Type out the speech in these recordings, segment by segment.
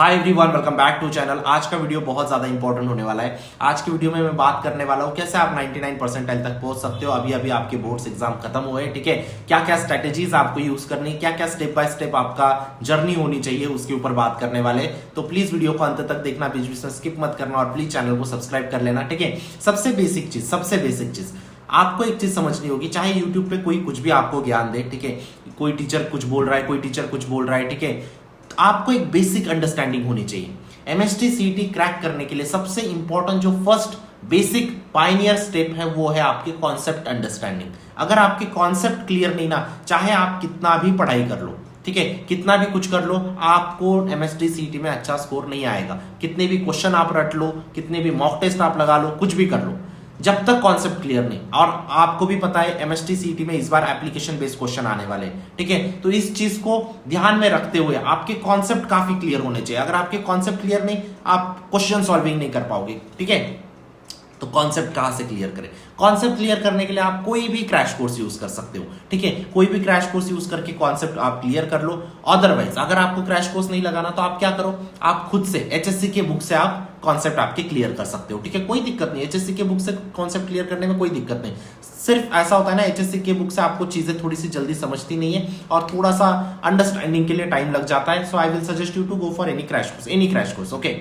Hi everyone, welcome back to channel. आज का video बहुत ज्यादा इंपॉर्टेंट होने वाला है। आज की वीडियो में मैं बात करने वाला हूँ कैसे आप 99 परसेंटाइल तक पहुंच सकते हो। अभी अभी आपके बोर्ड्स एग्जाम खत्म हुए, ठीक है। क्या क्या स्ट्रेटेजीज आपको यूज करनी, क्या क्या स्टेप बाय स्टेप आपका जर्नी होनी चाहिए, उसके ऊपर बात करने वाले। तो प्लीज वीडियो को अंत तक देखना, बीच बीच में स्किप मत करना और प्लीज चैनल को सब्सक्राइब कर लेना, ठीक है। सबसे बेसिक चीज आपको एक चीज समझनी होगी, चाहे यूट्यूब पे कोई कुछ भी आपको ज्ञान दे, ठीक है। कोई टीचर कुछ बोल रहा है, कोई टीचर कुछ बोल रहा है, ठीक है। तो आपको एक बेसिक अंडरस्टैंडिंग होनी चाहिए। एमएसटी सीईटी क्रैक करने के लिए सबसे इंपॉर्टेंट जो फर्स्ट बेसिक पाइनियर स्टेप है वो है आपके कॉन्सेप्ट अंडरस्टैंडिंग। अगर आपके कॉन्सेप्ट क्लियर नहीं ना, चाहे आप कितना भी पढ़ाई कर लो, ठीक है, कितना भी कुछ कर लो, आपको एमएसटी सीईटी में अच्छा स्कोर नहीं आएगा। कितने भी क्वेश्चन आप रट लो, कितने भी मॉक टेस्ट आप लगा लो, कुछ भी कर लो, जब तक कॉन्सेप्ट क्लियर नहीं। और आपको भी पता है एमएसटी सीईटी में इस बार एप्लीकेशन बेस्ड क्वेश्चन आने वाले हैं, ठीक है। तो इस चीज को ध्यान में रखते हुए आपके कॉन्सेप्ट काफी क्लियर होने चाहिए। अगर आपके कॉन्सेप्ट क्लियर नहीं, आप क्वेश्चन सॉल्विंग नहीं कर पाओगे, ठीक है। तो कॉन्सेप्ट कहां से क्लियर करें? कॉन्सेप्ट क्लियर करने के लिए आप कोई भी क्रैश कोर्स यूज कर सकते हो, ठीक है। कोई भी क्रैश कोर्स यूज करके कॉन्सेप्ट आप क्लियर कर लो। अदरवाइज अगर आपको क्रैश कोर्स नहीं लगाना तो आप क्या करो, आप खुद से एचएससी के बुक से आप कॉन्सेप्ट आपके क्लियर कर सकते हो, ठीक है। कोई दिक्कत नहीं, एचएससी के बुक से कॉन्सेप्ट क्लियर करने में कोई दिक्कत नहीं। सिर्फ ऐसा होता है ना, एचएससी के बुक से आपको चीजें थोड़ी सी जल्दी समझती नहीं है और थोड़ा सा अंडरस्टैंडिंग के लिए टाइम लग जाता है। So I will suggest you to go for any crash course, okay.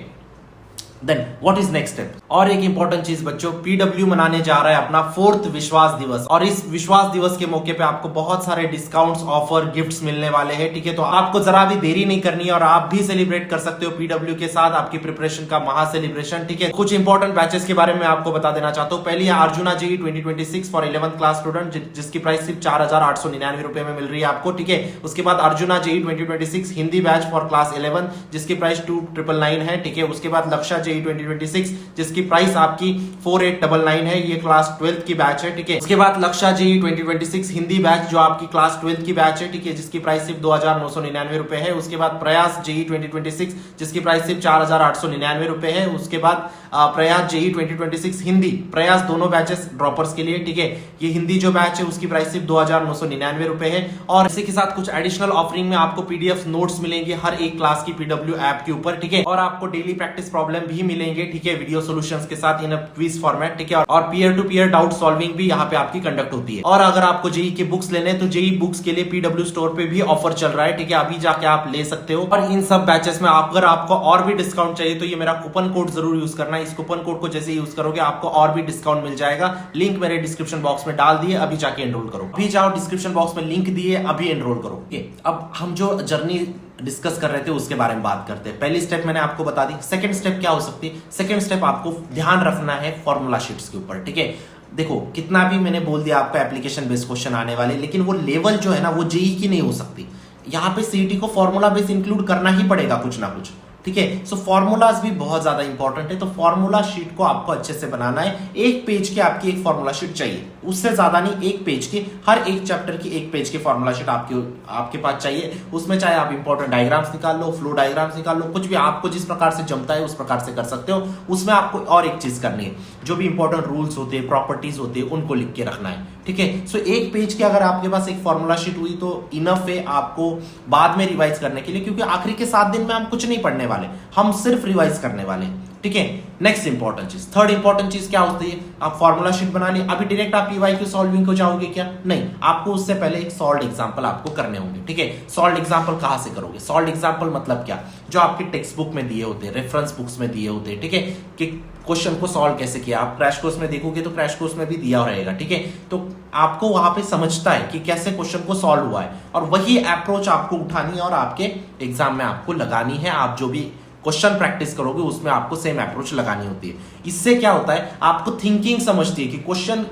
Then what is next step? और एक इंपॉर्टेंट चीज बच्चों, पीडब्ल्यू मनाने जा रहा है अपना 4th विश्वास दिवस, और इस विश्वास दिवस के मौके पे आपको बहुत सारे डिस्काउंट्स, ऑफर, गिफ्ट्स मिलने वाले हैं, ठीक है। तो आपको जरा भी देरी नहीं करनी है और आप भी सेलिब्रेट कर सकते हो पीडब्ल्यू के साथ आपकी प्रिपरेशन का महा सेलिब्रेशन, ठीक है। कुछ इंपॉर्टेंट बैचेस के बारे में आपको बता देना चाहता हूँ। पहली है Arjuna JEE 2026 for 11th class student, जिसकी प्राइस सिर्फ 4899 रुपए में मिल रही है आपको, ठीक है। उसके बाद Arjuna JEE 2026 Hindi batch for class 11 जिसकी प्राइस 2999 है, ठीक है। उसके बाद लक्ष्य जेई 2026 जिसकी प्राइस आपकी 4899 है, ये क्लास 12th की बैच है, ठीक है। उसके बाद लक्ष्य जेई 2026 हिंदी बैच जो आपकी क्लास 12th की बैच है, ठीक है, जिसकी प्राइस सिर्फ 2999 रुपए है। उसके बाद प्रयास जेई 2026 जिसकी प्राइस सिर्फ 4899 रुपए है। उसके बाद प्रयास जेई 2026 हिंदी प्रयास दोनों बैचेस ड्रॉपर्स के लिए, ठीक है। ये हिंदी जो बैच है उसकी प्राइस सिर्फ 2999 रुपए है। और इसी के साथ कुछ एडिशनल ऑफरिंग में आपको पीडीएफ नोट्स मिलेंगे हर एक क्लास की पीडब्ल्यू ऐप के ऊपर, ठीक है। और आपको डेली प्रैक्टिस प्रॉब्लम भी मिलेंगे, ठीक है, वीडियो सॉल्यूशंस के साथ इन क्विज फॉर्मेट, ठीक है। और peer to peer doubt solving भी यहाँ पे आपकी कंडक्ट होती है। और अगर आपको जेई के बुक्स लेने तो जेई बुक्स के लिए पीडब्ल्यू स्टोर पे भी ऑफर चल रहा है, ठीक है, अभी जाके आप ले सकते हो। और इन सब बैचेस में अगर आपको और भी डिस्काउंट चाहिए तो ये मेरा कूपन कोड जरूर यूज करना है। इस कूपन कोड को जैसे यूज करोगे आपको और भी डिस्काउंट मिल जाएगा। लिंक मेरे डिस्क्रिप्शन बॉक्स में डाल दिए, अभी जाके एनरोल करो। अभी जाओ डिस्क्रिप्शन बॉक्स में लिंक दिए, अभी एनरोल करो। अब हम जो जर्नी डिस्कस कर रहे थे उसके बारे में बात करते हैं। पहली स्टेप मैंने आपको बता दी। सेकंड स्टेप क्या हो सकती है? सेकंड स्टेप आपको ध्यान रखना है फॉर्मूला शीट्स के ऊपर, ठीक है। देखो कितना भी मैंने बोल दिया आपका एप्लीकेशन बेस्ड क्वेश्चन आने वाले, लेकिन वो लेवल जो है ना वो जेई की नहीं हो सकती। यहाँ पे सीईटी को फॉर्मूला बेस इंक्लूड करना ही पड़ेगा कुछ ना कुछ, ठीक है। सो फॉर्मूलाज भी बहुत ज्यादा इंपॉर्टेंट है। तो फॉर्मूला शीट को आपको अच्छे से बनाना है। एक पेज की आपकी एक फॉर्मूला शीट चाहिए, उससे ज्यादा नहीं, एक पेज की, हर एक चैप्टर की एक पेज की फॉर्मूला शीट आपके पास चाहिए। उसमें चाहे आप इंपॉर्टेंट डायग्राम्स निकाल लो, फ्लो डायग्राम्स निकाल लो, कुछ भी आपको जिस प्रकार से जमता है उस प्रकार से कर सकते हो। उसमें आपको और एक चीज करनी है, जो भी इंपॉर्टेंट रूल्स होते हैं, प्रॉपर्टीज होते हैं, उनको लिख के रखना है, ठीक है। सो एक पेज की अगर आपके पास एक फॉर्मूला शीट हुई तो इनफ है आपको बाद में रिवाइज करने के लिए, क्योंकि आखिरी के 7 दिन में हम कुछ नहीं पढ़ने वाले, हम सिर्फ रिवाइज करने वाले, ठीक है। नेक्स्ट इंपॉर्टेंट चीज, थर्ड इंपॉर्टेंट चीज क्या होती है? आप फॉर्मूला शीट बना ली, अभी डायरेक्ट आप पीवाईक्यू सॉल्विंग को जाओगे क्या? नहीं, आपको उससे पहले एक सॉल्व्ड एग्जांपल आपको करने होंगे, ठीक है। सॉल्व्ड एग्जांपल कहां से करोगे? सॉल्व्ड एग्जांपल मतलब क्या? जो आपके टेक्स्ट बुक में दिए होते हैं, रेफरेंस बुक्स में दिए होते हैं, ठीक है, कि क्वेश्चन को सॉल्व कैसे किया। आप क्रैश कोर्स में देखोगे तो क्रैश कोर्स में भी दिया रहेगा, ठीक है। तो आपको वहां पे समझता है कि कैसे क्वेश्चन को सॉल्व हुआ है, और वही अप्रोच आपको उठानी है और आपके एग्जाम में आपको लगानी है। आप जो भी क्वेश्चन प्रैक्टिस करोगे उसमें आपको सेम अप्रोच लगानी होती है। इससे क्या होता है, आपको थिंकिंग समझती है कि क्वेश्चन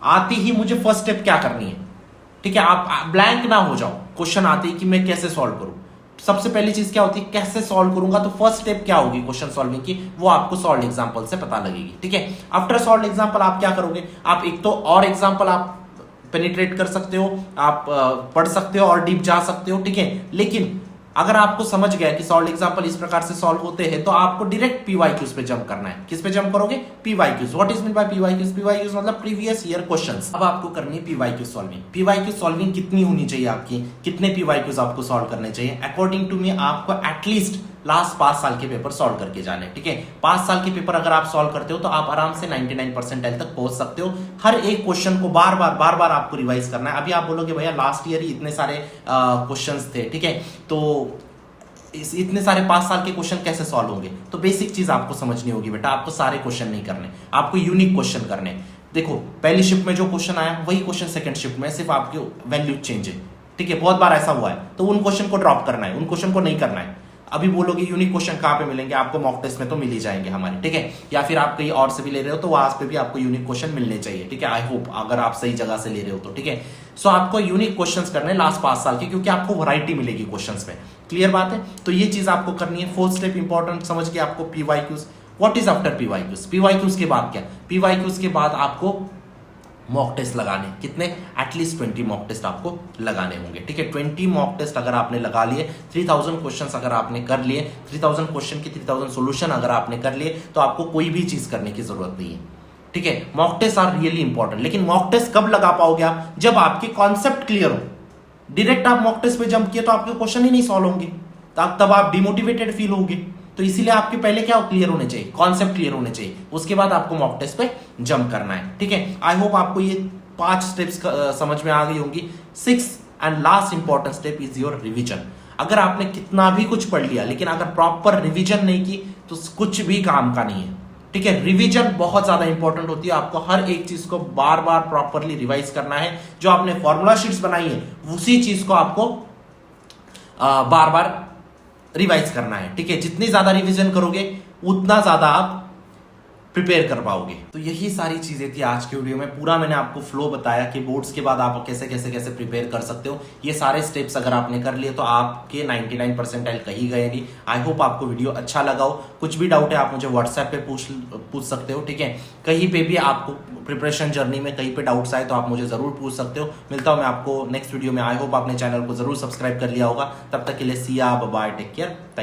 आते ही मुझे फर्स्ट स्टेप क्या करनी है, ठीक है। आप ब्लैंक ना हो जाओ क्वेश्चन आते ही कि मैं कैसे सॉल्व करूं। सबसे पहली चीज क्या होती है, कैसे सॉल्व करूंगा, तो फर्स्ट स्टेप क्या होगी क्वेश्चन सॉल्विंग की, वो आपको सॉल्व एग्जांपल से पता लगेगी, ठीक है। आफ्टर सॉल्व एग्जांपल आप क्या करोगे, आप एक तो और एग्जांपल आप पेनिट्रेट कर सकते हो, आप पढ़ सकते हो और डीप जा सकते हो, ठीक है। लेकिन अगर आपको समझ गया कि सॉल्व एग्जांपल इस प्रकार से सॉल्व होते हैं तो आपको डायरेक्ट पीवाईक्यूज पे जंप करना है। किस पे जंप करोगे? PYQs. What is mean by PYQs? PYQs मतलब प्रीवियस ईयर क्वेश्चंस। अब आपको करनी है पीवाईक्यू सॉल्विंग। पीवाईक्यू सॉल्विंग कितनी होनी चाहिए आपकी, कितने पीवाईक्यूज आपको सॉल्व करने चाहिए? अकॉर्डिंग टू मी आपको एटलीस्ट लास्ट 5 साल के पेपर सॉल्व करके जाने। ठीक है, 5 साल के पेपर अगर आप सॉल्व करते हो तो आप आराम से 99 परसेंटाइल तक पहुंच सकते हो। हर एक क्वेश्चन को बार बार आपको रिवाइज करना है। अभी आप बोलोगे भैया लास्ट ईयर ही इतने सारे क्वेश्चंस थे, ठीक है, तो इतने सारे 5 साल के क्वेश्चन कैसे सॉल्व होंगे? तो बेसिक चीज आपको समझनी होगी बेटा, आपको सारे क्वेश्चन नहीं करने, आपको यूनिक क्वेश्चन करने। देखो पहली शिफ्ट में जो क्वेश्चन आया वही क्वेश्चन सेकंड शिफ्ट में, सिर्फ आपकी वैल्यू चेंज है। ठीक है, बहुत बार ऐसा हुआ है, तो उन क्वेश्चन को ड्रॉप करना है, उन क्वेश्चन को नहीं करना है। अभी बोलोगे यूनिक क्वेश्चन कहाँ पे मिलेंगे? आपको मॉक टेस्ट में तो मिल ही जाएंगे हमारे, ठीक है, या फिर आप कहीं और से भी ले रहे हो तो वहां पे भी आपको यूनिक क्वेश्चन मिलने चाहिए। ठीक है, आई होप अगर आप सही जगह से ले रहे हो तो। ठीक है, सो आपको यूनिक क्वेश्चंस करने लास्ट 5 साल के, क्योंकि आपको वैरायटी मिलेगी क्वेश्चंस में। क्लियर बात है? तो ये चीज आपको करनी है। फोर्थ स्टेप इंपॉर्टेंट समझ के आपको PYQs. What is after PYQs? PYQs के बाद क्या? पीवाईक्यूज के बाद आपको मॉक टेस्ट लगाने, कितने? एटलीस्ट 20 मॉक टेस्ट आपको लगाने होंगे। ठीक है, 20 मॉक टेस्ट अगर आपने लगा लिए, 3000 क्वेश्चंस अगर आपने कर लिए, 3000 क्वेश्चन की 3000 सॉल्यूशन अगर आपने कर लिए, तो आपको कोई भी चीज करने की जरूरत नहीं है। ठीक है, mock test are really important. लेकिन मॉक टेस्ट कब लगा पाओगे आप? जब आपके कॉन्सेप्ट क्लियर हो। डायरेक्ट आप मॉक टेस्ट पे जंप किए तो आपके क्वेश्चन ही नहीं सॉल्व होंगे, तब आप डिमोटिवेटेड फील होगे। तो इसीलिए आपके पहले क्या क्लियर होने चाहिए? कॉन्सेप्ट क्लियर होने चाहिए, उसके बाद आपको मॉक टेस्ट पे जंप करना है। ठीक है, आई होप आपको ये 5 स्टेप्स समझ में आ गई होंगी। 6th and last important step is your revision. अगर आपने कितना भी कुछ पढ़ लिया लेकिन अगर प्रॉपर रिवीजन नहीं की तो कुछ भी काम का नहीं है। ठीक है, रिवीजन बहुत ज्यादा इंपॉर्टेंट होती है। आपको हर एक चीज को बार बार प्रॉपरली रिवाइज करना है। जो आपने फॉर्मूला शीट्स बनाई है उसी चीज को आपको बार बार रिवाइज करना है। ठीक है, जितनी ज्यादा रिवीजन करोगे उतना ज्यादा आप प्रिपेयर कर पाओगे। तो यही सारी चीजें थी आज के वीडियो में। पूरा मैंने आपको फ्लो बताया कि बोर्ड्स के बाद आप कैसे कैसे कैसे प्रिपेयर कर सकते हो। ये सारे स्टेप्स अगर आपने कर लिए तो आपके 99 परसेंटाइल कहीं गए नहीं। आई होप आपको वीडियो अच्छा लगा हो। कुछ भी डाउट है आप मुझे व्हाट्सएप पे पूछ सकते हो। ठीक है, कहीं पे भी आपको प्रिपरेशन जर्नी में कहीं पे डाउट्स आए तो आप मुझे जरूर पूछ सकते हो। मिलता हूं मैं आपको नेक्स्ट वीडियो में। आई होप आपने चैनल को जरूर सब्सक्राइब कर लिया होगा। तब तक के लिए see ya bye, take care, thank you.